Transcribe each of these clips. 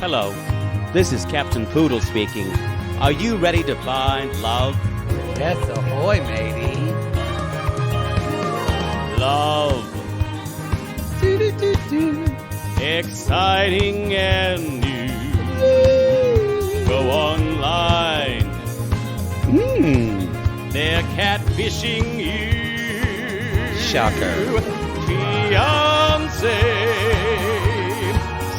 Hello, this is Captain Poodle speaking. Are you ready to find love? Yes, ahoy, matey. Love. Exciting and new. Go online. They're catfishing you. Shocker. Fiancé.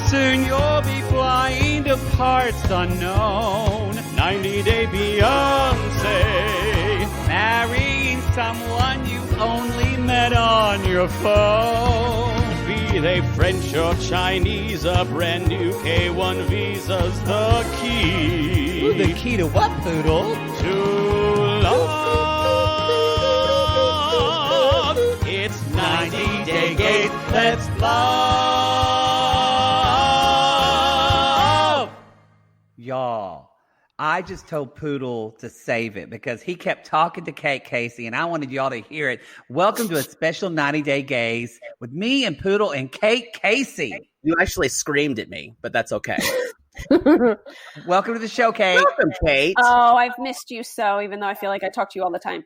Soon you'll be flying to parts unknown. 90-day Fiancé. Marrying someone you only met on your phone. Be they French or Chinese, a brand new K1 visa's the key. Ooh, the key to what, Poodle? To love. It's 90-day gate. Let's love. Y'all, I just told Poodle to save it because he kept talking to Kate Casey, and I wanted y'all to hear it. Welcome to a special 90-Day Gaze with me and Poodle and Kate Casey. You actually screamed at me, but that's okay. Welcome to the show, Kate. Welcome, Kate. Oh, I've missed you so, even though I feel like I talk to you all the time.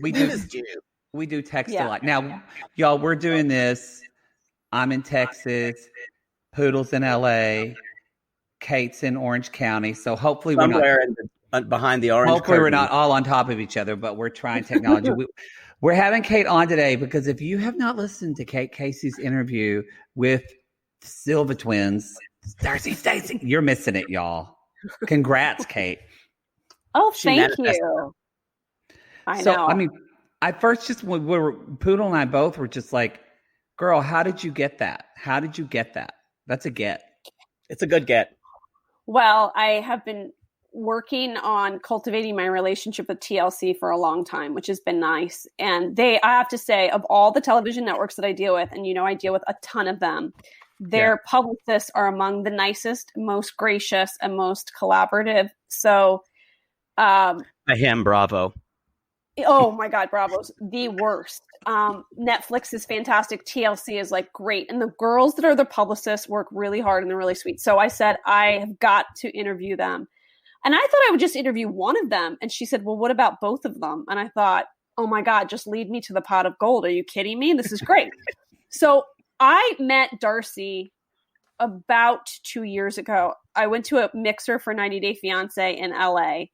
We do text a Yeah. lot. Now, y'all, we're doing this. I'm in Texas. Poodle's in LA. Kate's in Orange County. So hopefully Behind the orange hopefully we're curtain. not all on top of each other, but we're trying technology. We're having Kate on today because if you have not listened to Kate Casey's interview with Silva twins, Darcey, Stacey, you're missing it, y'all. Congrats, Kate. Oh, She thank manifested. you. I So, know. I mean, I first just we were Poodle and I both were just like, girl, how did you get that? How did you get that? That's a get. It's a good get. Well, I have been working on cultivating my relationship with TLC for a long time, which has been nice. And I have to say, of all the television networks that I deal with, and I deal with a ton of them, their publicists are among the nicest, most gracious, and most collaborative. So, A him, bravo. oh my God, Bravo's the worst. Netflix is fantastic. TLC is like great. And the girls that are the publicists work really hard and they're really sweet. So I said, I have got to interview them. And I thought I would just interview one of them. And she said, well, what about both of them? And I thought, oh my God, just lead me to the pot of gold. Are you kidding me? This is great. So I met Darcey about 2 years ago. I went to a mixer for 90 Day Fiancé in LA.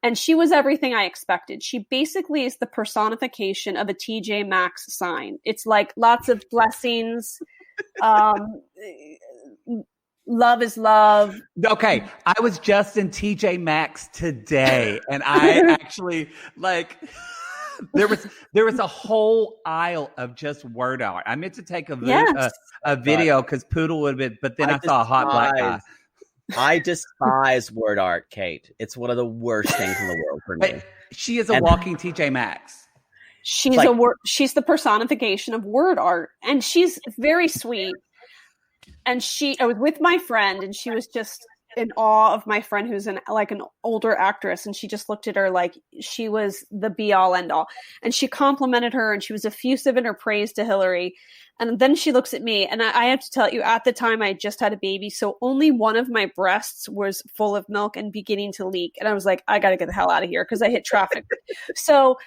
And she was everything I expected. She basically is the personification of a TJ Maxx sign. It's like lots of blessings. Love is love. Okay, I was just in TJ Maxx today, and I actually like there was a whole aisle of just word art. I meant to take a video because Poodle would have been, but then I saw a hot black guy. I despise word art, Kate. It's one of the worst things in the world for me. But she is a walking TJ Maxx. She's she's the personification of word art, and she's very sweet. And I was with my friend, and she was just in awe of my friend, who's an older actress, and she just looked at her like she was the be all end all. And she complimented her, and she was effusive in her praise to Hillary. And then she looks at me, and I have to tell you, at the time I just had a baby, so only one of my breasts was full of milk and beginning to leak. And I was like, I got to get the hell out of here because I hit traffic. So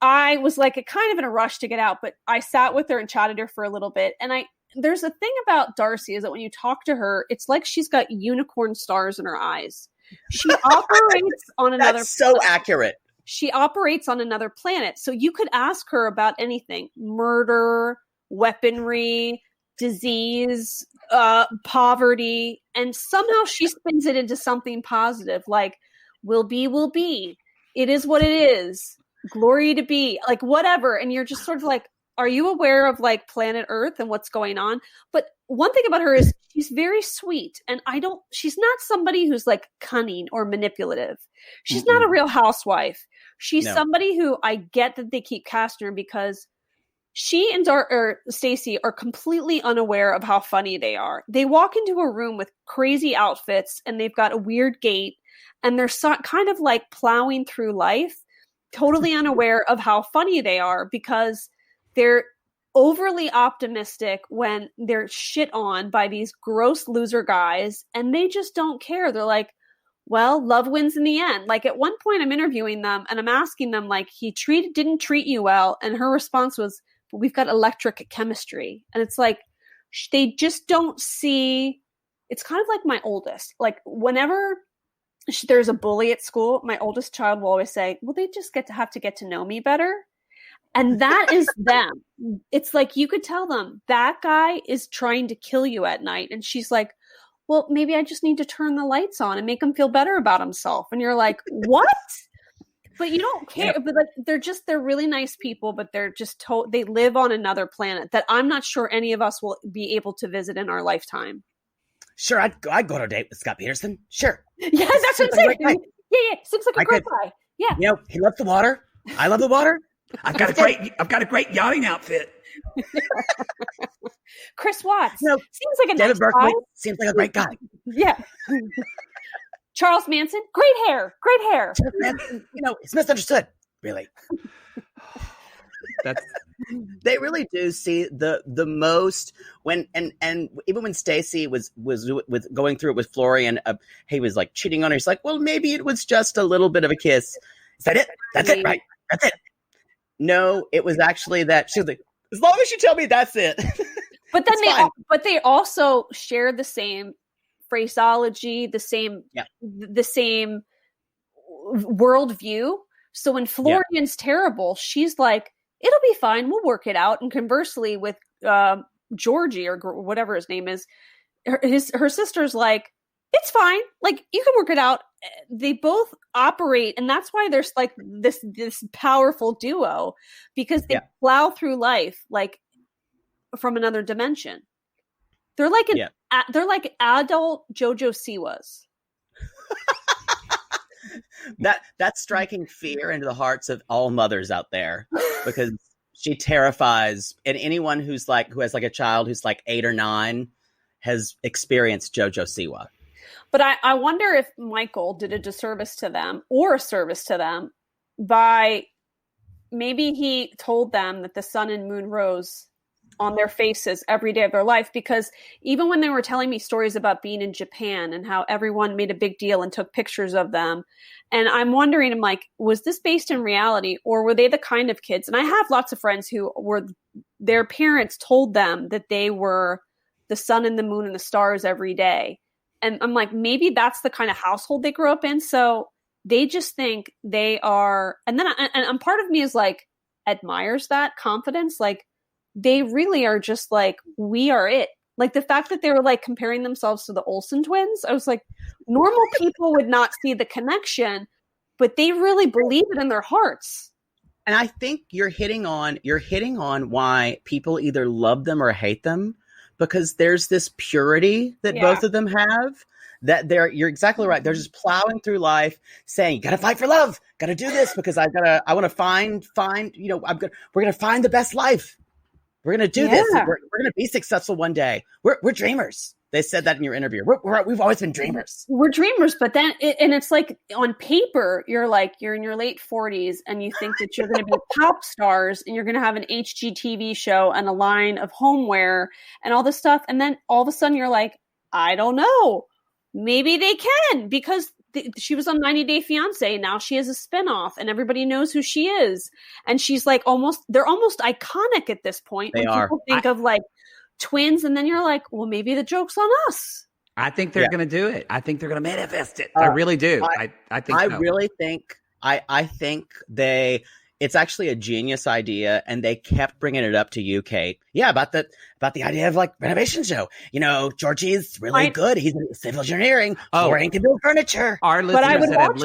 I was like kind of in a rush to get out, but I sat with her and chatted her for a little bit. And there's a thing about Darcey is that when you talk to her, it's like she's got unicorn stars in her eyes. She operates on another. That's so accurate. She operates on another planet. So you could ask her about anything: murder, weaponry, disease, poverty, and somehow she spins it into something positive, like will be. It is what it is. Glory to be, like whatever. And you're just sort of like, are you aware of like planet Earth and what's going on? But one thing about her is she's very sweet. And she's not somebody who's like cunning or manipulative. She's not a real housewife. She's somebody who I get that they keep casting her because she and Stacey are completely unaware of how funny they are. They walk into a room with crazy outfits and they've got a weird gait and they're kind of like plowing through life, totally unaware of how funny they are because they're overly optimistic when they're shit on by these gross loser guys, and they just don't care. They're like, well, love wins in the end. Like at one point I'm interviewing them and I'm asking them like, he didn't treat you well. And her response was, but we've got electric chemistry. And it's like, they just don't see, it's kind of like my oldest, like whenever there's a bully at school, my oldest child will always say, well, they just have to get to know me better. And that is them. It's like, you could tell them that guy is trying to kill you at night. And she's like, well, maybe I just need to turn the lights on and make him feel better about himself. And you're like, what? But you don't care. Yeah. But like, they're really nice people, but they're just they live on another planet that I'm not sure any of us will be able to visit in our lifetime. Sure, I'd go on a date with Scott Peterson. Sure. Yeah, that's what I'm saying. Yeah. Seems like a great guy. Yeah. You know, he loves the water. I love the water. I've got a great yachting outfit. Chris Watts. You know, seems like a nice guy. Seems like a great guy. Yeah. Charles Manson, great hair. You know, it's misunderstood. Really. They really do see the most when and even when Stacey was with going through it with Florian, he was like cheating on her. He's like, well, maybe it was just a little bit of a kiss. Is that it? That's it, right? That's it. No, it was actually that she was like, as long as you tell me that's it. But then they also share the same phraseology, the same worldview. So when Florian's terrible, she's like, it'll be fine. We'll work it out. And conversely with Georgie or whatever his name is, her sister's like, it's fine. Like, you can work it out. They both operate. And that's why there's like this powerful duo, because they plow through life like from another dimension. They're like they're like adult JoJo Siwas. That's striking fear into the hearts of all mothers out there, because she terrifies, and anyone who has like a child who's like 8 or 9 has experienced JoJo Siwa. But I wonder if Michael did a disservice to them or a service to them by maybe he told them that the sun and moon rose on their faces every day of their life, because even when they were telling me stories about being in Japan and how everyone made a big deal and took pictures of them, and I'm wondering, I'm like, was this based in reality, or were they the kind of kids? And I have lots of friends who were, their parents told them that they were the sun and the moon and the stars every day. And I'm like, maybe that's the kind of household they grew up in. So they just think they are, and then and part of me is like, admires that confidence. Like, they really are just like, we are it. Like the fact that they were like comparing themselves to the Olsen twins. I was like, normal people would not see the connection, but they really believe it in their hearts. And I think you're hitting on why people either love them or hate them, because there's this purity that both of them have. That you're exactly right. They're just plowing through life saying, you got to fight for love. Got to do this because I want to find, we're going to find the best life. We're going to do this. We're going to be successful one day. We're dreamers. They said that in your interview. We've always been dreamers. We're dreamers, but then, and it's like on paper, you're in your late 40s and you think that you're going to be pop stars and you're going to have an HGTV show and a line of homeware and all this stuff. And then all of a sudden you're like, I don't know. Maybe they can, because she was on 90 Day Fiancé. Now she has a spinoff and everybody knows who she is. And she's like they're almost iconic at this point. They are. People think of like twins, and then you're like, well, maybe the joke's on us. I think they're going to do it. I think they're going to manifest it. I really do. I think so. Really think, I think it's actually a genius idea, and they kept bringing it up to you, Kate. Yeah, about the idea of like renovation show. You know, Georgie's really good. He's in civil engineering. Florian can build furniture. Our listeners that have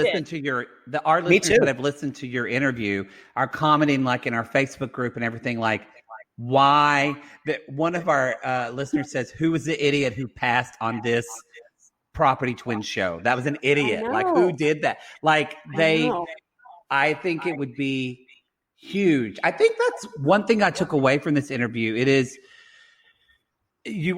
listened to your interview are commenting like in our Facebook group and everything, like, why that one of our listeners says, who was the idiot who passed on this Property Twins show? That was an idiot. Like, who did that? Like, I think it would be huge. I think that's one thing I took away from this interview. It is, you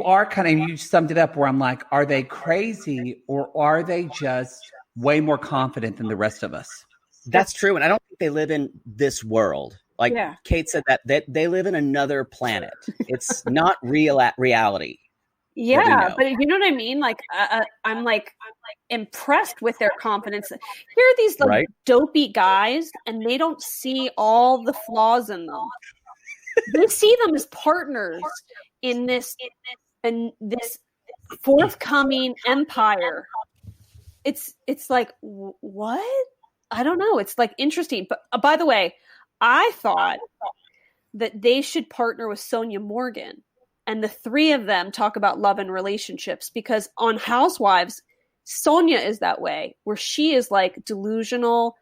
summed it up where I'm like, are they crazy or are they just way more confident than the rest of us? That's true. And I don't think they live in this world. Like Yeah. Kate said that they live in another planet. It's not reality. Yeah, but you know what I mean? Like, I'm like impressed with their confidence. Here are these like Right. dopey guys, and they don't see all the flaws in them. They see them as partners in this forthcoming empire. It's like, what? I don't know. It's like interesting. But by the way, I thought that they should partner with Sonia Morgan, and the three of them talk about love and relationships, because on Housewives, Sonia is that way, where she is like delusional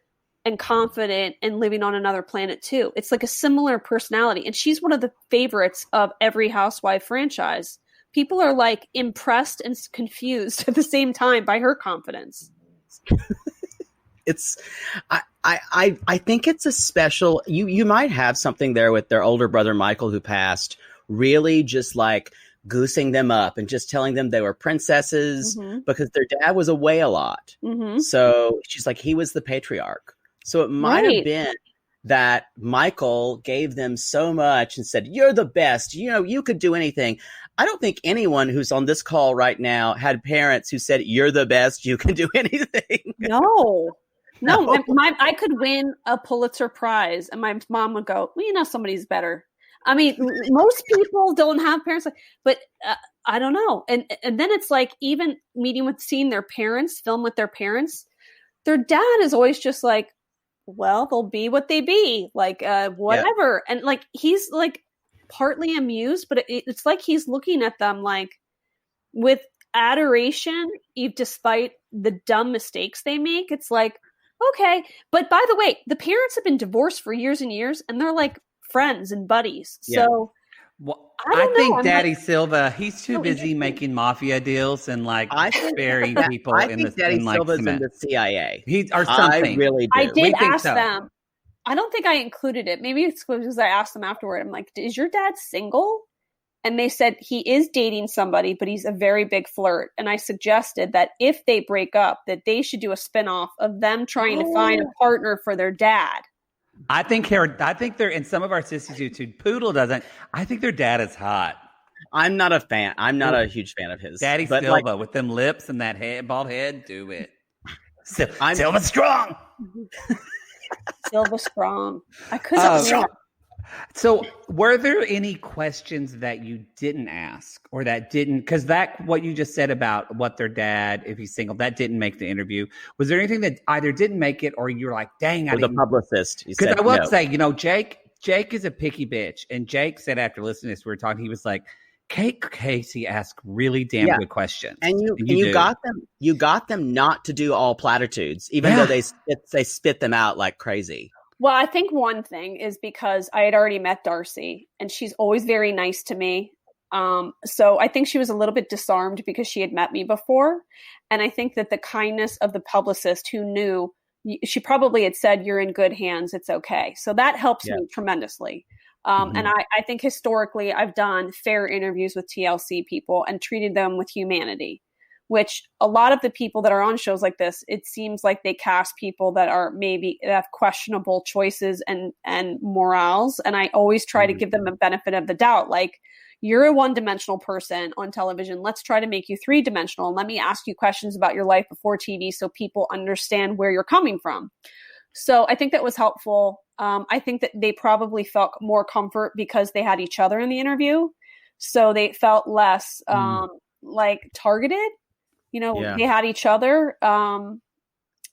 and confident and living on another planet too. It's like a similar personality, and she's one of the favorites of every Housewife franchise. People are like impressed and confused at the same time by her confidence. I think it's a special, you might have something there with their older brother, Michael, who passed, really just like goosing them up and just telling them they were princesses because their dad was away a lot. So she's like, he was the patriarch. So it might have been that Michael gave them so much and said, you're the best, you know, you could do anything. I don't think anyone who's on this call right now had parents who said, you're the best, you can do anything. No, I could win a Pulitzer Prize, and my mom would go, well, you know, somebody's better. I mean, most people don't have parents, but I don't know. And then it's like, even seeing their parents, film with their parents, their dad is always just like, well, they'll be what they be, like, whatever. Yeah. And like, he's like partly amused, but it's like he's looking at them like with adoration, despite the dumb mistakes they make. It's like, okay. But by the way, the parents have been divorced for years and years, and they're like friends and buddies. Yeah. So well, I think Daddy Silva, he's too busy making mafia deals and like sparing people. I think Daddy Silva's in the CIA. Or something. I really do. I did ask them. I don't think I included it. Maybe it's because I asked them afterward. I'm like, is your dad single? And they said he is dating somebody, but he's a very big flirt. And I suggested that if they break up, that they should do a spinoff of them trying to find a partner for their dad. I think they're in some of our sisters do too. Poodle doesn't. I think their dad is hot. I'm not a fan. I'm not a huge fan of his. Daddy Silva with them lips and that bald head. Do it. Silva strong. Silva strong. I couldn't. So were there any questions that you didn't ask or that didn't, because what you just said about what their dad, if he's single, that didn't make the interview. Was there anything that either didn't make it or you're like, dang, the publicist? Because I will say, you know, Jake is a picky bitch. And Jake said after listening to this, we were talking, he was like, Casey asked really damn good questions. And you got them not to do all platitudes, even though they spit them out like crazy. Well, I think one thing is because I had already met Darcey, and she's always very nice to me. So I think she was a little bit disarmed because she had met me before. And I think that the kindness of the publicist who knew, she probably had said, you're in good hands, it's okay. So that helps me tremendously. And I think historically I've done fair interviews with TLC people and treated them with humanity, which a lot of the people that are on shows like this, it seems like they cast people that are maybe have questionable choices and morals. And I always try to give them a benefit of the doubt. Like, you're a one-dimensional person on television. Let's try to make you three-dimensional. And let me ask you questions about your life before TV so people understand where you're coming from. So I think that was helpful. I think that they probably felt more comfort because they had each other in the interview. So they felt less like targeted. You know, they had each other. And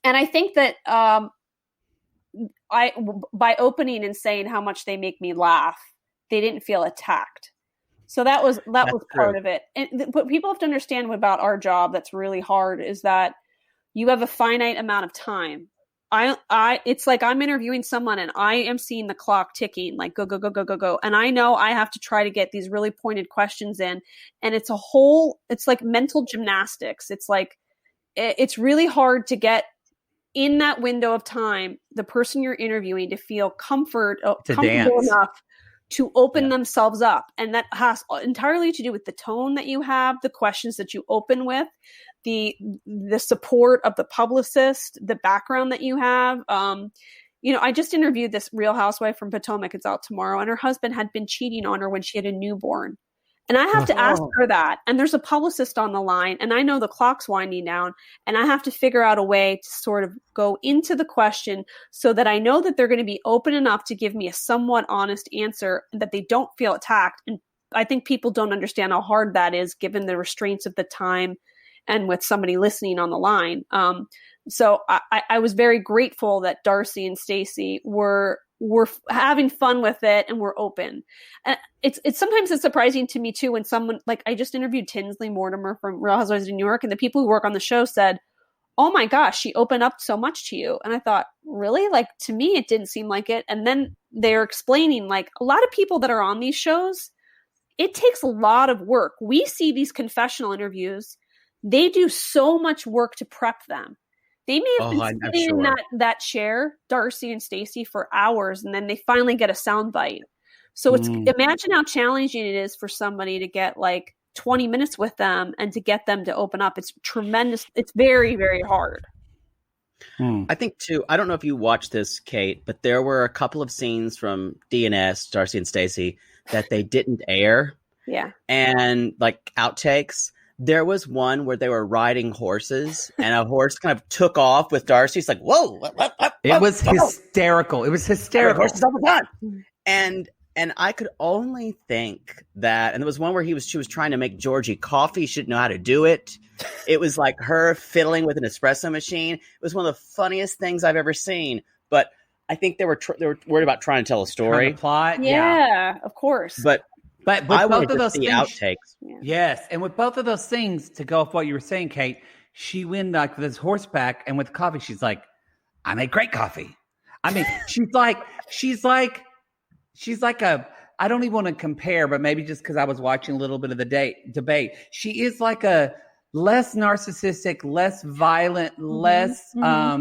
I think that by opening and saying how much they make me laugh, they didn't feel attacked. So that was part of it. And what people have to understand about our job that's really hard is that you have a finite amount of time. It's like I'm interviewing someone and I am seeing the clock ticking, like go. And I know I have to try to get these really pointed questions in. And it's like mental gymnastics. It's like, it's really hard to get in that window of time, the person you're interviewing to feel comfortable enough to open themselves up. And that has entirely to do with the tone that you have, the questions that you open with, the support of the publicist, the background that you have. I just interviewed this Real Housewife from Potomac. It's out tomorrow. And her husband had been cheating on her when she had a newborn. And I have to ask her that. And there's a publicist on the line. And I know the clock's winding down. And I have to figure out a way to sort of go into the question so that I know that they're going to be open enough to give me a somewhat honest answer and that they don't feel attacked. And I think people don't understand how hard that is given the restraints of the time and with somebody listening on the line. So I was very grateful that Darcey and Stacey were having fun with it and were open. And it's sometimes it's surprising to me too when someone, like, I just interviewed Tinsley Mortimer from Real Housewives of New York, and the people who work on the show said, "Oh my gosh, she opened up so much to you." And I thought, really? Like, to me, it didn't seem like it. And then they're explaining, like, a lot of people that are on these shows, it takes a lot of work. We see these confessional interviews. They do so much work to prep them. They may have been sitting in that chair, Darcey and Stacey, for hours, and then they finally get a soundbite. So imagine how challenging it is for somebody to get like 20 minutes with them and to get them to open up. It's tremendous. It's very, very hard. I think too, I don't know if you watched this, Kate, but there were a couple of scenes from DNS, Darcey and Stacey, that they didn't air. Yeah. And like outtakes. There was one where they were riding horses and a horse kind of took off with Darcey. It's like, whoa. It was hysterical. It was hysterical. Horses all the time. And I could only think that, and there was one where she was trying to make Georgie coffee. She didn't know how to do it. It was like her fiddling with an espresso machine. It was one of the funniest things I've ever seen. But I think they were worried about trying to tell a story. Plot. Yeah, of course. But I both of those things, outtakes. Yes, and with both of those things, to go off what you were saying, Kate, she went like with this horseback and with coffee. She's like, "I make great coffee." I mean, she's like a. I don't even want to compare, but maybe just because I was watching a little bit of the debate, she is like a less narcissistic, less violent, less not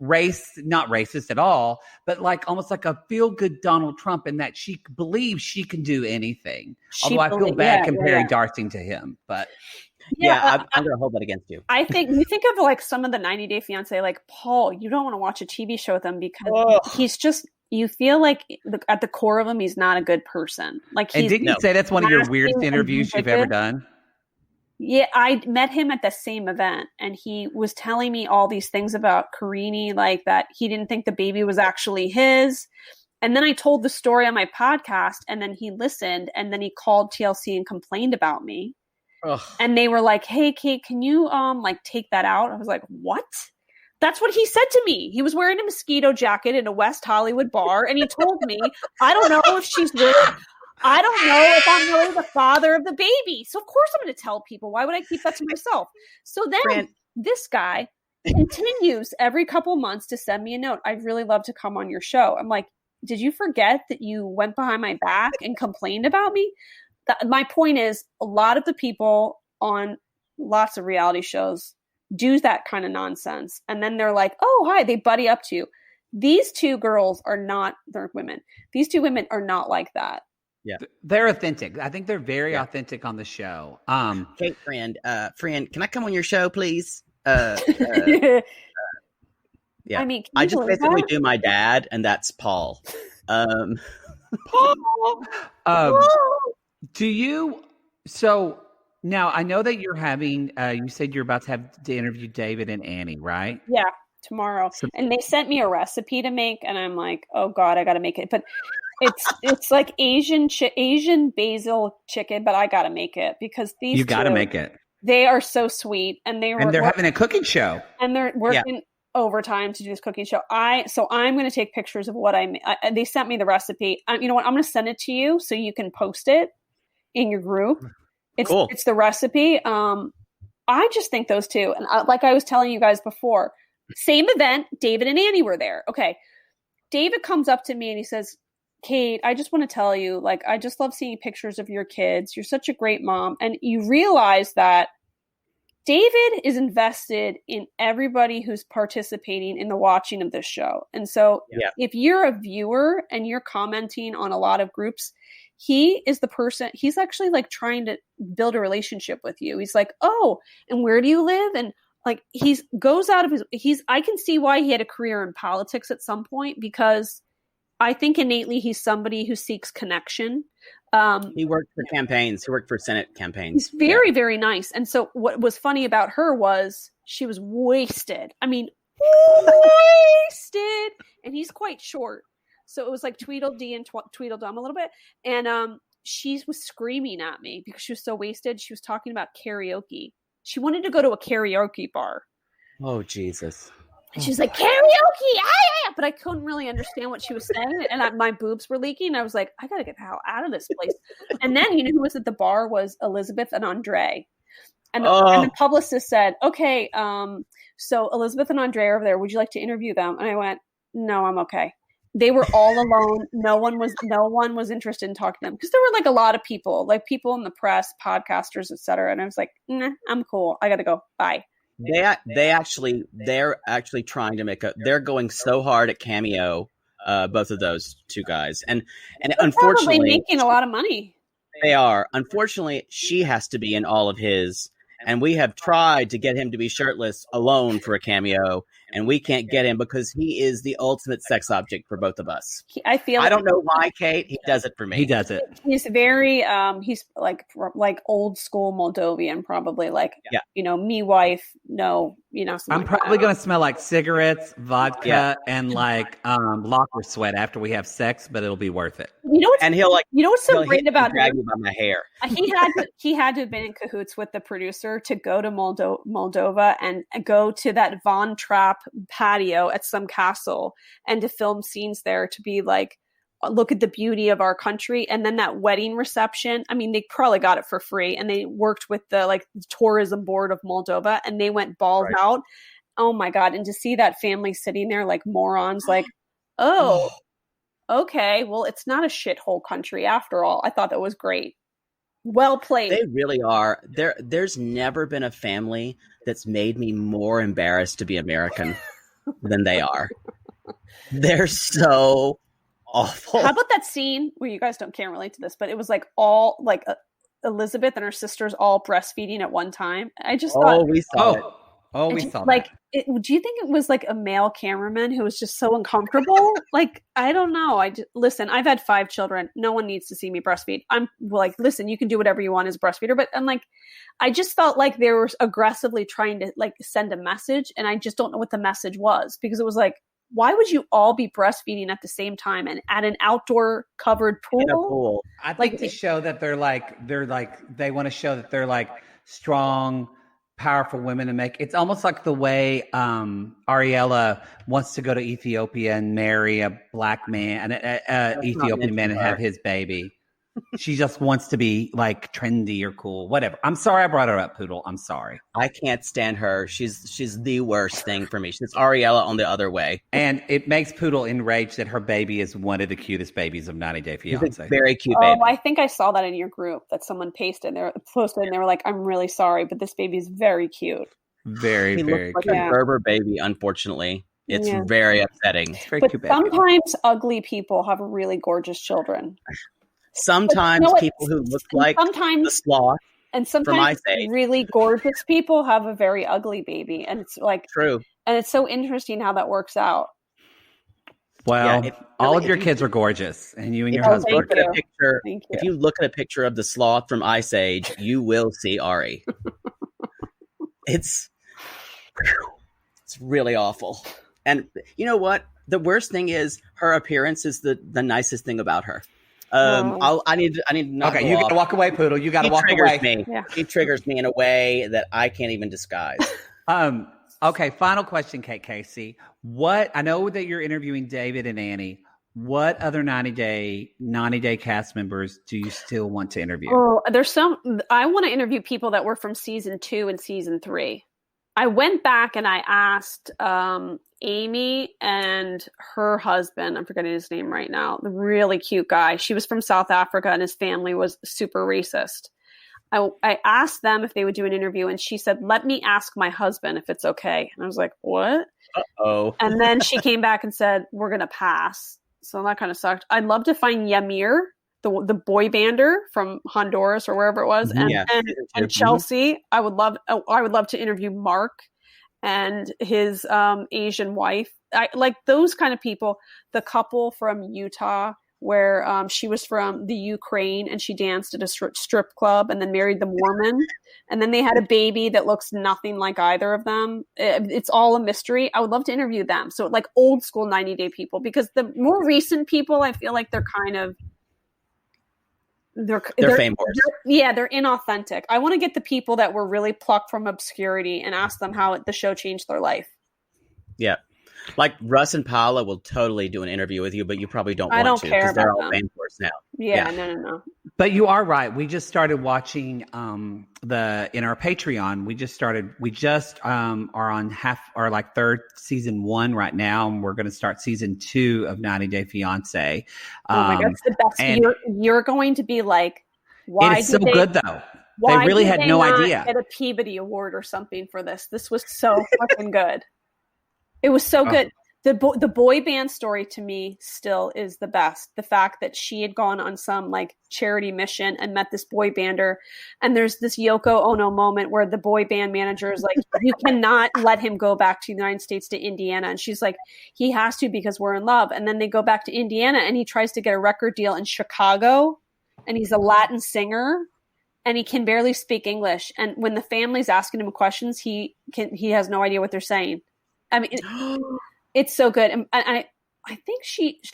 racist at all, but like almost like a feel-good Donald Trump in that she believes she can do anything. Although I feel bad comparing Darcey to him, but I'm going to hold that against you. I think you think of like some of the 90 Day Fiancé, like Paul, you don't want to watch a TV show with him because he's just, you feel like at the core of him, he's not a good person. Like, and didn't you say that's one of your weirdest interviews you've ever done? Yeah, I met him at the same event, and he was telling me all these things about Karini, like that he didn't think the baby was actually his. And then I told the story on my podcast, and then he listened, and then he called TLC and complained about me. Ugh. And they were like, "Hey, Kate, can you like take that out?" I was like, "What?" That's what he said to me. He was wearing a mosquito jacket in a West Hollywood bar, and he told me, "I don't know if she's really, I don't know if I'm really the father of the baby." So of course I'm going to tell people. Why would I keep that to myself? So then this guy continues every couple months to send me a note. "I'd really love to come on your show." I'm like, did you forget that you went behind my back and complained about me? My point is, a lot of the people on lots of reality shows do that kind of nonsense. And then they're like, "Oh, hi," they buddy up to you. These two girls are not, they're women. These two women are not like that. Yeah, they're authentic. I think they're very authentic on the show. Kate, friend, can I come on your show, please? Yeah, I mean, I just basically do my dad, and that's Paul. Do you? So now I know that you're having. You said you're about to have to interview David and Annie, right? Yeah, tomorrow. And they sent me a recipe to make, and I'm like, "Oh God, I got to make it." But it's like Asian basil chicken, but I got to make it because these. You got to make it. They are so sweet, and they're having a cooking show, and they're working overtime to do this cooking show. So I'm going to take pictures of what they sent me the recipe. You know what? I'm going to send it to you so you can post it in your group. Cool. It's the recipe. I just think those two, and like I was telling you guys before, same event, David and Annie were there. Okay. David comes up to me and he says, "Kate, I just want to tell you, like, I just love seeing pictures of your kids. You're such a great mom." And you realize that David is invested in everybody who's participating in the watching of this show. And so if you're a viewer and you're commenting on a lot of groups, he is the person, he's actually like trying to build a relationship with you. He's like, "Oh, and where do you live? And like I can see why he had a career in politics at some point, because I think innately he's somebody who seeks connection. He worked for campaigns. He worked for Senate campaigns. He's very, very nice. And so what was funny about her was she was wasted. I mean, wasted. And he's quite short. So it was like Tweedledee and Tweedledum a little bit. And she was screaming at me because she was so wasted. She was talking about karaoke. She wanted to go to a karaoke bar. Oh, Jesus. And she was like, karaoke! But I couldn't really understand what she was saying. And my boobs were leaking. I was like, I got to get the hell out of this place. And then, you know who was at the bar was Elizabeth and Andre. And the publicist said, okay, so Elizabeth and Andre are over there. Would you like to interview them? And I went, no, I'm okay. They were all alone. No one was interested in talking to them, because there were like a lot of people, like people in the press, podcasters, etc. And I was like, nah, I'm cool. I got to go. Bye. They're actually trying to they're going so hard at Cameo, both of those two guys, and unfortunately, probably making a lot of money. They are. Unfortunately, she has to be in all of his, and we have tried to get him to be shirtless alone for a cameo, and we can't get him because he is the ultimate sex object for both of us. I don't know why, Kate. He does it for me. He does it. He's very he's like old school Moldovan, probably me wife, no, I'm probably going to smell like cigarettes, vodka, and like locker sweat after we have sex, but it'll be worth it. And he'll what's so great about drag him? me by my hair. He had to have been in cahoots with the producer to go to Moldova and go to that Von Trapp patio at some castle and to film scenes there, to be like, look at the beauty of our country. And then that wedding reception, I mean, they probably got it for free, and they worked with the tourism board of Moldova, and they went balls out. Oh my God. And to see that family sitting there like morons, like, oh, okay, well, it's not a shithole country after all. I thought that was great. Well played. They really are. There's never been a family that's made me more embarrassed to be American than they are. They're so awful. How about that scene where you guys can't relate to this, but it was like all like Elizabeth and her sisters all breastfeeding at one time. I just thought, we saw it. Oh, we saw like, that. do you think it was like a male cameraman who was just so uncomfortable? Like, I don't know. Listen, I've had 5 children. No one needs to see me breastfeed. I'm like, listen, you can do whatever you want as a breastfeeder. But I'm like, I just felt like they were aggressively trying to like send a message. And I just don't know what the message was, because it was like, why would you all be breastfeeding at the same time and at an outdoor covered pool? In a pool. I think to show that they want to show that they're like strong, powerful women, and it's almost like the way Ariella wants to go to Ethiopia and marry a black man, an Ethiopian man, and have his baby. She just wants to be like trendy or cool, whatever. I'm sorry I brought her up, Poodle. I'm sorry. I can't stand her. She's the worst thing for me. She's Ariella on the other way. And it makes Poodle enraged that her baby is one of the cutest babies of 90 Day Fiancé. Very cute baby. Oh, I think I saw that in your group that someone posted, and they were like, I'm really sorry, but this baby is very cute. Very, very looks cute. like a Gerber baby, unfortunately. It's very upsetting. It's very but cute baby. sometimes ugly people have really gorgeous children. Sometimes people who look like the sloth, and sometimes really gorgeous people have a very ugly baby, and it's like true. And it's so interesting how that works out. Well, all of your kids are gorgeous, and you and your husband. If you look at a picture of the sloth from Ice Age, you will see Ari. It's really awful. And you know what? The worst thing is her appearance is the nicest thing about her. I need to not okay, you got to walk away, Poodle. You got to walk away. He triggers me in a way that I can't even disguise. Okay, final question, Kate Casey. I know that you're interviewing David and Annie. What other 90 Day cast members do you still want to interview? Oh, I want to interview people that were from season 2 and season 3. I went back and I asked Amy and her husband, I'm forgetting his name right now, the really cute guy. She was from South Africa and his family was super racist. I asked them if they would do an interview, and she said, let me ask my husband if it's okay. And I was like, what? Uh-oh. And then she came back and said, we're going to pass. So that kind of sucked. I'd love to find Yamir, the boy bander from Honduras or wherever it was, and Chelsea. I would love to interview Mark. and his Asian wife. I like those kind of people. The couple from Utah, where she was from the Ukraine and she danced at a strip club and then married the Mormon. And then they had a baby that looks nothing like either of them. It's all a mystery. I would love to interview them. So like old school 90 Day people, because the more recent people, I feel like they're kind of, they're fame whores. They're inauthentic. I want to get the people that were really plucked from obscurity and ask them how the show changed their life. Yeah. Like Russ and Paula will totally do an interview with you, but you probably don't want to. I don't care because they're about all them. fame whores now. Yeah, no. But you are right. We just started watching in our Patreon. We just are on third season 1 right now, and we're going to start season 2 of 90 Day Fiancé. Oh my God, it's the best. You're going to be like, why? It is so good though. They really had no idea. Get a Peabody Award or something for this. This was so fucking good. It was so good. The boy band story to me still is the best. The fact that she had gone on some like charity mission and met this boy bander, and there's this Yoko Ono moment where the boy band manager is like, "You cannot let him go back to the United States to Indiana," and she's like, "He has to because we're in love." And then they go back to Indiana, and he tries to get a record deal in Chicago, and he's a Latin singer, and he can barely speak English. And when the family's asking him questions, he has no idea what they're saying. I mean, it's so good. And I think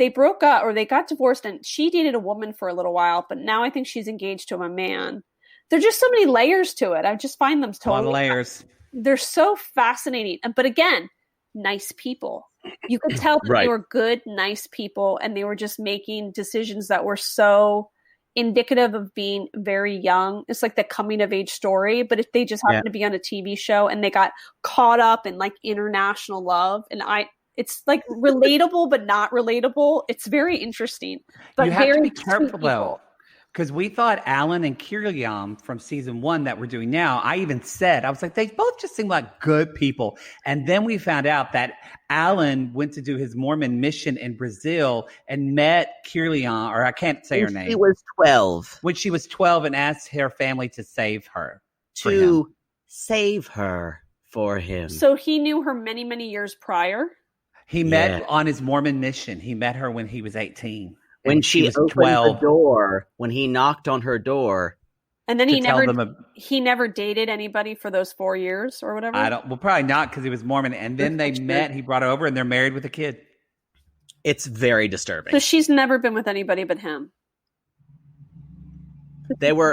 they broke up or they got divorced, and she dated a woman for a little while, but now I think she's engaged to a man. There's just so many layers to it. I just find them totally. A lot of layers. They're so fascinating. But again, nice people. You could tell that they were good, nice people, and they were just making decisions that were so indicative of being very young. It's like the coming of age story, but if they just happened to be on a TV show and they got caught up in like international love, and it's like relatable but not relatable. It's very interesting, but you have very to be careful though, because we thought Alan and Kiriam from season 1 that we're doing now, I even said, I was like, they both just seem like good people. And then we found out that Alan went to do his Mormon mission in Brazil and met Kiriam, or I can't say her name. She was 12. When she was 12, and asked her family to save her. To save her for him. So he knew her many, many years prior. He met on his Mormon mission. He met her when he was 18. When she was opened 12. The door, when he knocked on her door. And then he never dated anybody for those 4 years or whatever? Probably not, because he was Mormon. And then they met, he brought her over, and they're married with a kid. It's very disturbing. So she's never been with anybody but him.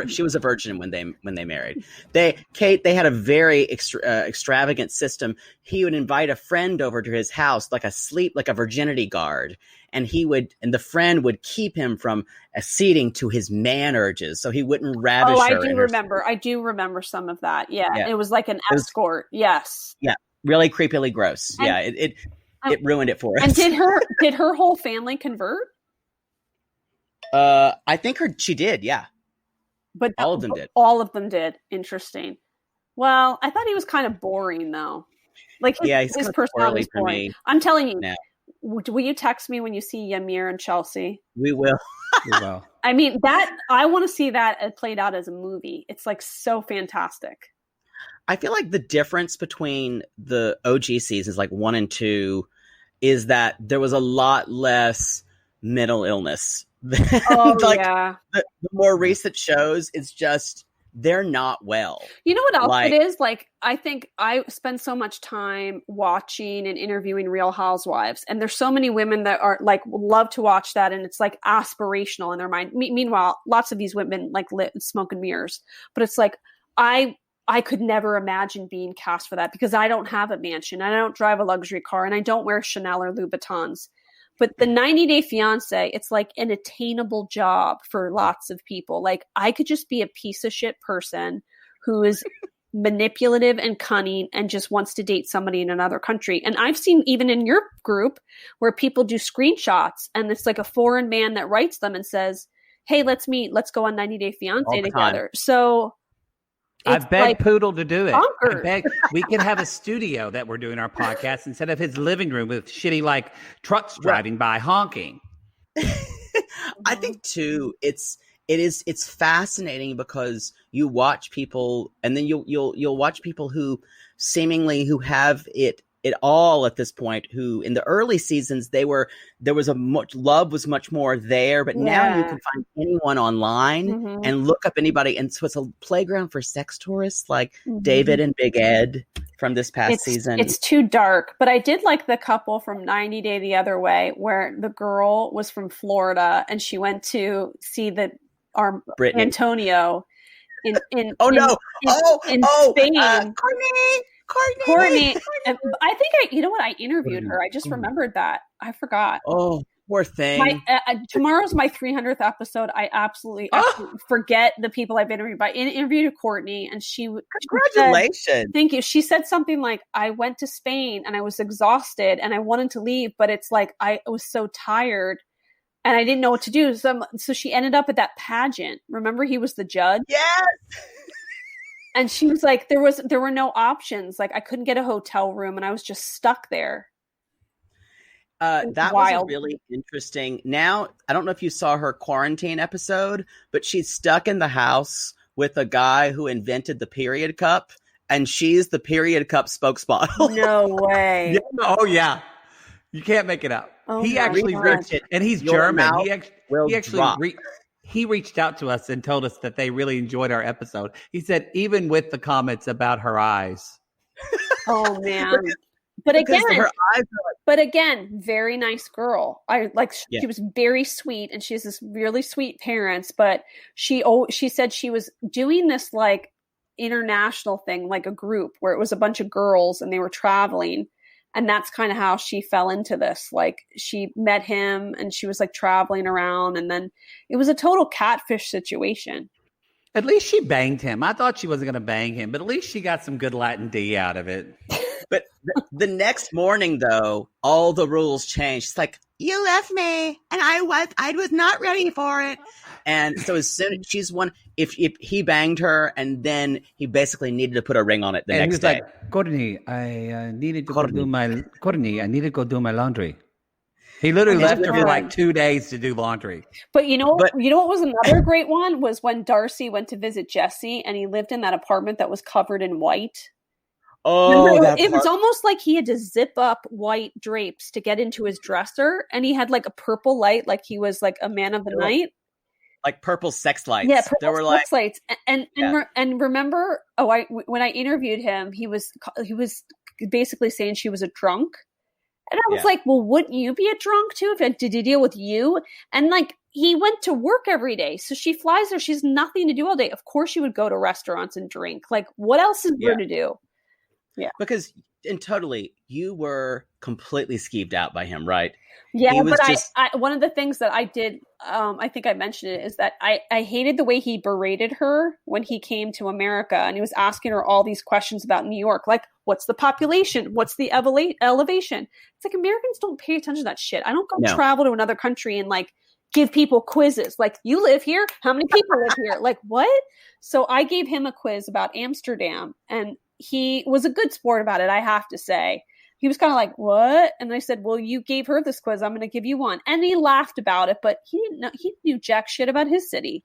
She was a virgin when they married. They had a very extravagant system. He would invite a friend over to his house, like a virginity guard, and the friend would keep him from acceding to his man urges, so he wouldn't ravish her. I do remember some of that. Yeah. It was like an escort. Yes. Yeah, really creepily gross. It ruined it for us. And did her whole family convert? I think she did. Yeah. But all of them did. All of them did. Interesting. Well, I thought he was kind of boring, though. Like his personality is boring. I'm telling you. No. Will you text me when you see Ymir and Chelsea? We will. We will. I mean, I want to see that played out as a movie. It's like so fantastic. I feel like the difference between the OG seasons, like 1 and 2, is that there was a lot less mental illness. The more recent shows, it's just they're not well. You know what else it is? Like, I think I spend so much time watching and interviewing Real Housewives, and there's so many women that are like love to watch that, and it's like aspirational in their mind. Meanwhile, lots of these women like smoke and mirrors, but it's like I could never imagine being cast for that because I don't have a mansion, and I don't drive a luxury car, and I don't wear Chanel or Louboutins. But the 90 Day Fiancé, it's like an attainable job for lots of people. Like, I could just be a piece of shit person who is manipulative and cunning and just wants to date somebody in another country. And I've seen even in your group where people do screenshots, and it's like a foreign man that writes them and says, hey, let's meet. Let's go on 90 Day Fiancé together. So I've begged Poodle to do it. I beg we can have a studio that we're doing our podcast instead of his living room with shitty like trucks driving by honking. I think too, it's it's fascinating because you watch people, and then you'll watch people who seemingly who have it all at this point, who in the early seasons love was much more there, but now you can find anyone online and look up anybody, and so it's a playground for sex tourists like David and Big Ed from this past season. It's too dark, but I did like the couple from 90 Day the Other Way, where the girl was from Florida and she went to see Brittany. Antonio in Spain. Courtney. And I think you know what? I interviewed her. I just remembered that. I forgot. Oh, poor thing. Tomorrow's my 300th episode. I absolutely forget the people I've interviewed. But I interviewed Courtney, and congratulations. She said, thank you. She said something like, I went to Spain and I was exhausted and I wanted to leave, but it's like I was so tired and I didn't know what to do. So she ended up at that pageant. Remember, he was the judge? Yes. And she was like, there were no options. Like, I couldn't get a hotel room and I was just stuck there. That was really interesting. Now, I don't know if you saw her quarantine episode, but she's stuck in the house with a guy who invented the period cup, and she's the period cup spokesmodel. No way. Oh, yeah. You can't make it up. Oh, he actually reached it, and he's German. He reached out to us and told us that they really enjoyed our episode. He said, even with the comments about her eyes. Oh, man. But again, very nice girl. She was very sweet, and she has this really sweet parents, but she said she was doing this like international thing, like a group where it was a bunch of girls and they were traveling. And that's kind of how she fell into this. Like, she met him and she was like traveling around, and then it was a total catfish situation. At least she banged him. I thought she wasn't going to bang him, but at least she got some good Latin D out of it. But the next morning, though, all the rules changed. It's like, you left me, and I was not ready for it. And so as soon as she's one, if he banged her, and then he basically needed to put a ring on it the next day. Like, Courtney, I needed to go do my laundry. He literally left her for like 2 days to do laundry. But you know what was another great one was when Darcey went to visit Jesse, and he lived in that apartment that was covered in white. Oh, it was almost like he had to zip up white drapes to get into his dresser, and he had like a purple light, like he was like a man of the night, like purple sex lights. Yeah, purple sex lights. And remember, when I interviewed him, he was basically saying she was a drunk, and I was like, well, wouldn't you be a drunk too if did he deal with you? And like, he went to work every day, so she flies there. She has nothing to do all day. Of course, she would go to restaurants and drink. Like, what else is there to do? Yeah, because you were completely skeeved out by him, right? Yeah, but I one of the things that I did, I think I mentioned it, is that I hated the way he berated her when he came to America, and he was asking her all these questions about New York, like, what's the population? What's the elevation? It's like, Americans don't pay attention to that shit. I don't go travel to another country and like give people quizzes. Like, you live here? How many people live here? Like, what? So I gave him a quiz about Amsterdam, and he was a good sport about it, I have to say. He was kind of like, what? And I said, well, you gave her this quiz, I'm going to give you one. And he laughed about it, but he knew jack shit about his city.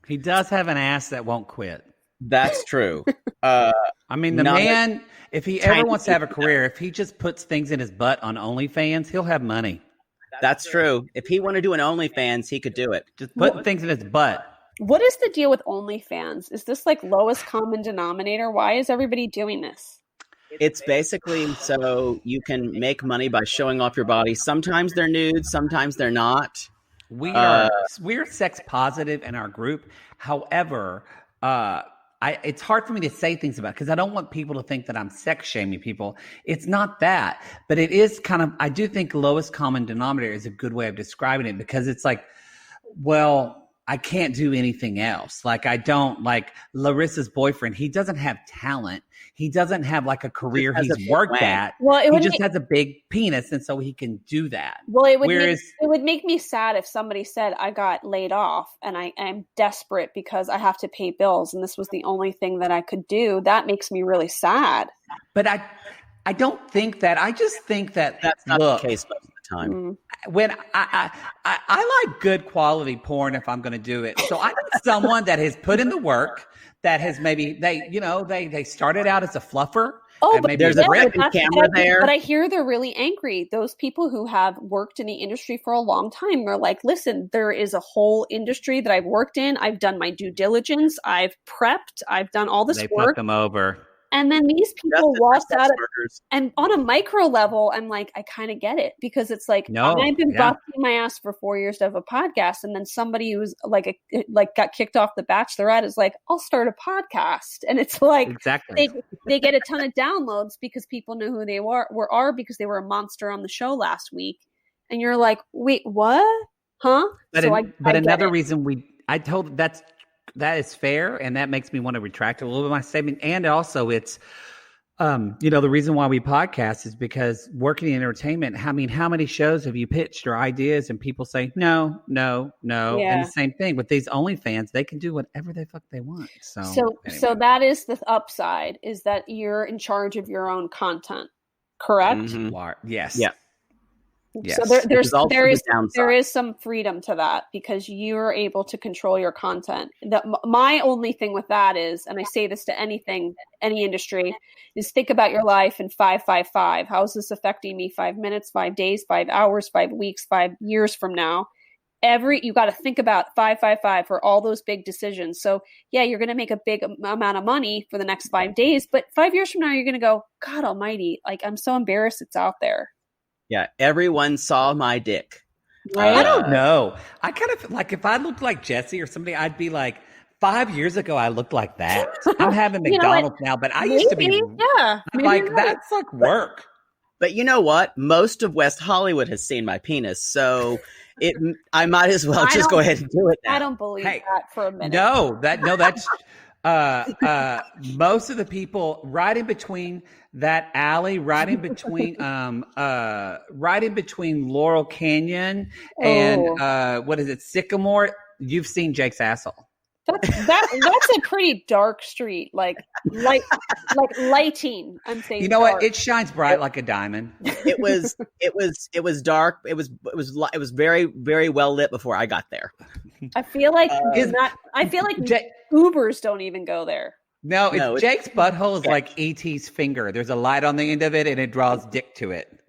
He does have an ass that won't quit. That's true. I mean, the man, if he ever wants to have a career, if he just puts things in his butt on OnlyFans, he'll have money. That's true. If he wanted to do an OnlyFans, he could do it. Just put things in his butt. What is the deal with OnlyFans? Is this like lowest common denominator? Why is everybody doing this? It's basically so you can make money by showing off your body. Sometimes they're nude, sometimes they're not. We're sex positive in our group. However, it's hard for me to say things about it because I don't want people to think that I'm sex shaming people. It's not that, but it is kind of. I do think lowest common denominator is a good way of describing it because it's like, well, I can't do anything else. Like, I don't like Larissa's boyfriend. He doesn't have talent. He doesn't have like a career he's worked at. Well, he just has a big penis, and so he can do that. Well, it would make me sad if somebody said, I got laid off and I'm desperate because I have to pay bills, and this was the only thing that I could do. That makes me really sad. But I don't think that. I just think that that's not the case most of the time. When I like good quality porn if I'm going to do it. So I need someone that has put in the work, that has maybe they started out as a fluffer. Oh, but but there's a second camera there. But I hear they're really angry. Those people who have worked in the industry for a long time are like, listen, there is a whole industry that I've worked in. I've done my due diligence. I've prepped. I've done all this they work. put them over. And then these people Justice walk for sex out, workers. and on a micro level, I'm like, I kind of get it, because it's like I've been busting my ass for 4 years to have a podcast, and then somebody who's like got kicked off The Bachelorette is like, I'll start a podcast, and it's like exactly they get a ton of downloads because people know who they are because they were a monster on the show last week, and you're like, wait, what? Huh? But so another reason that is fair, and that makes me want to retract a little bit of my statement. And also, it's the reason why we podcast is because working in entertainment. I mean, how many shows have you pitched or ideas, and people say no, yeah. And the same thing with these OnlyFans; they can do whatever the fuck they want. So that is the upside, is that you're in charge of your own content, correct? Mm-hmm. Yes. Yeah. Yes. So there is some freedom to that, because you're able to control your content. My only thing with that is, and I say this to any industry, is think about your life in 5-5-5. How is this affecting me 5 minutes, 5 days, 5 hours, 5 weeks, 5 years from now? You got to think about 5-5-5 for all those big decisions. So yeah, you're going to make a big amount of money for the next 5 days, but 5 years from now, you're going to go, God almighty, like, I'm so embarrassed it's out there. Yeah, everyone saw my dick. Right? I don't know. I kind of like, if I looked like Jesse or somebody, I'd be like, 5 years ago, I looked like that. I'm having McDonald's now, but I used to be. Yeah, I'm like, that's like work. But you know what? Most of West Hollywood has seen my penis, so I might as well just go ahead and do it now. I don't believe that for a minute. That's most of the people right in between that alley, right in between Laurel Canyon and what is it, Sycamore? You've seen Jake's asshole. That's a pretty dark street, like lighting. I'm saying, you know dark. What? It shines bright like a diamond. It was dark. It was very, very well lit before I got there. I feel like Ubers don't even go there. No, Jake's butthole is like E.T.'s finger. There's a light on the end of it, and it draws dick to it.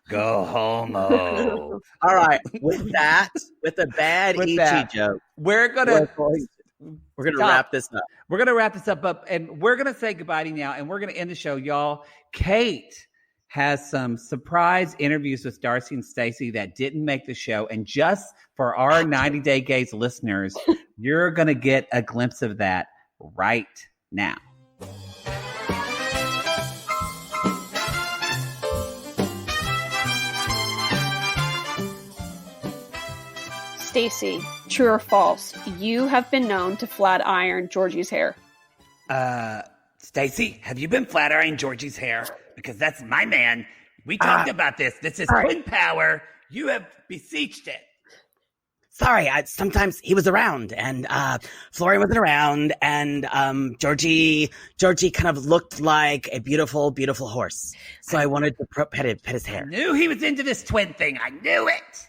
Go homo. All right, with a bad E.T. joke, we're gonna wrap this up. We're gonna wrap this up, and we're gonna say goodbye to you now, and we're gonna end the show, y'all. Kate has some surprise interviews with Darcey and Stacey that didn't make the show, and just for our 90 Day Gays listeners, you're gonna get a glimpse of that right now. Stacey, true or false? You have been known to flat iron Georgie's hair. Stacey, have you been flat ironing Georgie's hair? Because that's my man. We talked about this. This is twin power. You have beseeched it. Sorry, sometimes he was around, and Florian wasn't around, and Georgie kind of looked like a beautiful, beautiful horse. So I wanted to pet his hair. I knew he was into this twin thing. I knew it.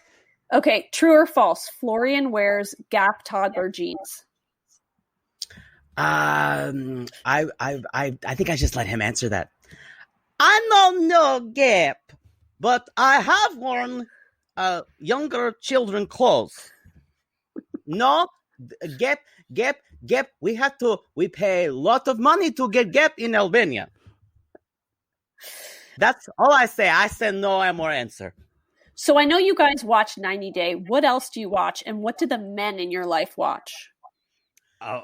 Okay, true or false? Florian wears Gap toddler jeans. I think I just let him answer that. I don't know Gap, but I have worn younger children clothes. No, Gap. We pay a lot of money to get Gap in Albania. That's all I say. I said no, I'm more answer. So I know you guys watch 90 Day. What else do you watch? And what do the men in your life watch? Oh,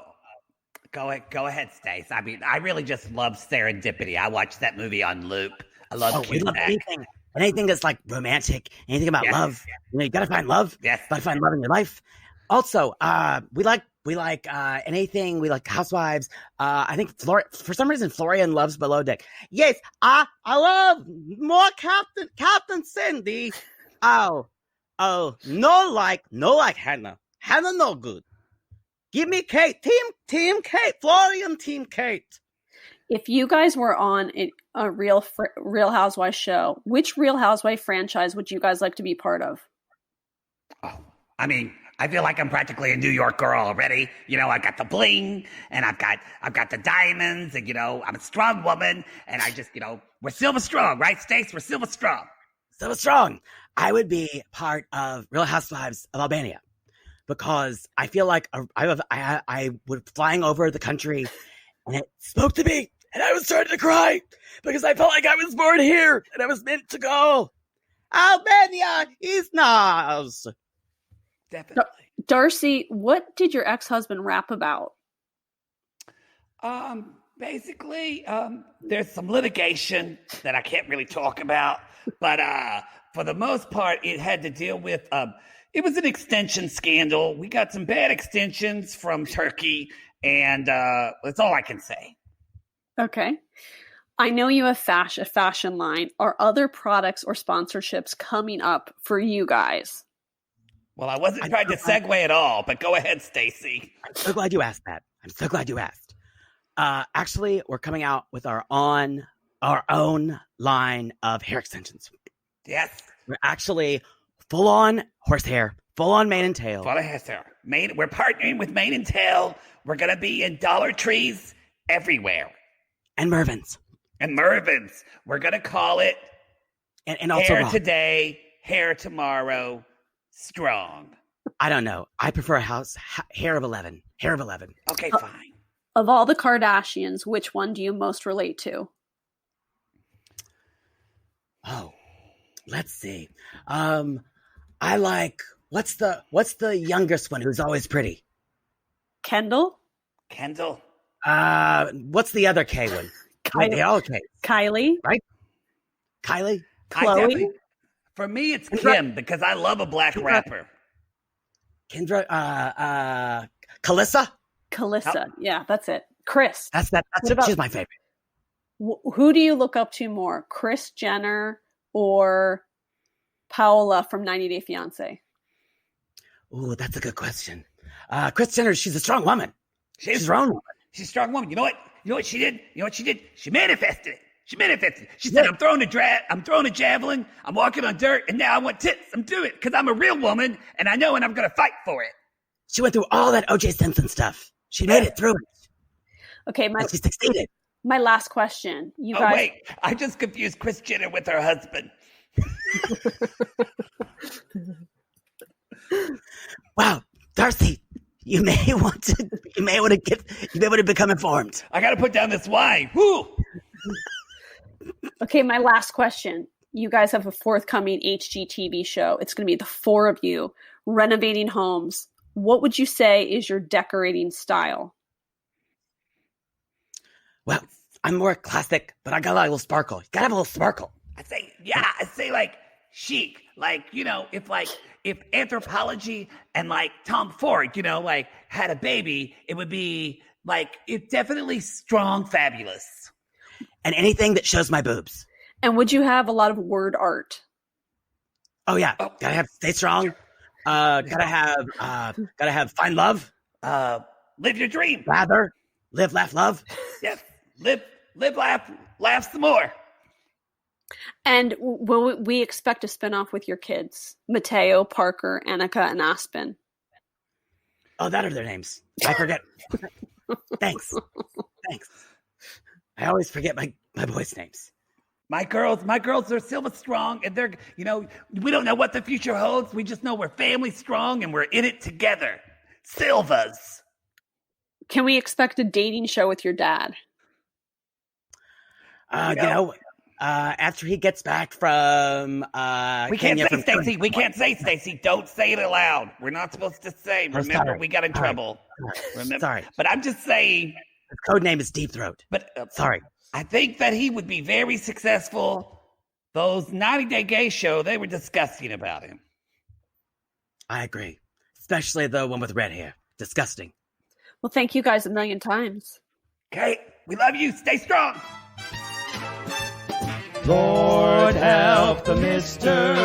go ahead, Stace. I mean, I really just love Serendipity. I watched that movie on loop. I love anything that's like romantic, anything about love. You know, you gotta find love. Yes. Gotta find love in your life. Also, we like anything. We like Housewives. I think for some reason Florian loves Below Deck. Yes, I love more Captain Cindy. Oh, no like Hannah. Hannah no good. Give me Kate. Team Kate. Florian, Team Kate. If you guys were on a Real Housewives show, which Real Housewife franchise would you guys like to be part of? Oh, I mean, I feel like I'm practically a New York girl already. You know, I got the bling, and I've got the diamonds, and I'm a strong woman, and I just, we're Silver Strong, right, Stace? We're Silver Strong. Silver Strong. I would be part of Real Housewives of Albania because I feel like I was flying over the country, and it spoke to me. And I was starting to cry because I felt like I was born here and I was meant to go. Albania is nice. Definitely. Darcey, what did your ex-husband rap about? Basically, there's some litigation that I can't really talk about, but for the most part, it had to deal with, it was an extension scandal. We got some bad extensions from Turkey, and that's all I can say. Okay. I know you have a fashion line. Are other products or sponsorships coming up for you guys? Well, I wasn't trying to segue at all, but go ahead, Stacey. I'm so glad you asked that. I'm so glad you asked. Actually, we're coming out with our own line of hair extensions. Yes. We're actually full on horsehair, full on mane and tail. Full on hair. We're partnering with Mane and Tail. We're going to be in Dollar Trees everywhere. And Mervyn's. We're going to call it and also hair today, hair tomorrow, strong. I don't know. I prefer hair of 11. Hair of 11. Okay, fine. Of all the Kardashians, which one do you most relate to? Oh, let's see. I like, what's the youngest one who's always pretty? Kendall? What's the other K one? Kylie. They all K. Kylie. Right? Kylie? Chloe. For me, it's Kim because I love a black rapper. Kendra, Calissa? Calissa. Yeah, that's it. Chris. She's my favorite. Who do you look up to more? Kris Jenner or Paola from 90 Day Fiancé? Ooh, that's a good question. Kris Jenner, she's a strong woman. She's a woman. She's a strong woman. You know what she did? She manifested it. She said, I'm throwing a javelin, I'm walking on dirt, and now I want tits. I'm doing it because I'm a real woman, and I know, and I'm going to fight for it. She went through all that O.J. Simpson stuff. She made it through it. Okay, she succeeded. My last question. You guys. Wait, I just confused Kris Jenner with her husband. Wow, Darcey, you may want to become informed. I got to put down this wine. Woo! Okay, my last question. You guys have a forthcoming HGTV show. It's going to be the four of you renovating homes. What would you say is your decorating style? Well, I'm more classic, but I got a little sparkle. You gotta have a little sparkle. I say like chic. Like, if Anthropology and like Tom Ford, had a baby, it would be like, it's definitely strong, fabulous. And anything that shows my boobs. And would you have a lot of word art? Oh yeah, gotta have stay strong. Gotta have find love. Live your dream. Rather live, laugh, love. Yes, live, laugh some more. And will we expect a spinoff with your kids? Mateo, Parker, Annika, and Aspen. Oh, that are their names. I forget. Thanks. I always forget my boys' names. My girls are Silva strong, and they're, we don't know what the future holds. We just know we're family strong, and we're in it together. Silvas. Can we expect a dating show with your dad? After he gets back from we can't say Stacey. We can't say Stacey. Don't say it aloud. We're not supposed to say. Remember, we got in trouble. Remember? Sorry. But I'm just saying. His code name is Deep Throat. But sorry. I think that he would be very successful. Those 90 Day Gay show, they were disgusting about him. I agree. Especially the one with red hair. Disgusting. Well, thank you guys a million times. Okay. We love you. Stay strong. Lord help the mister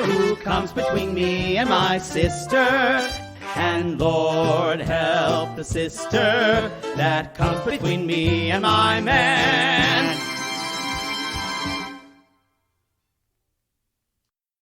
who comes between me and my sister. And Lord help the sister that comes between me and my man.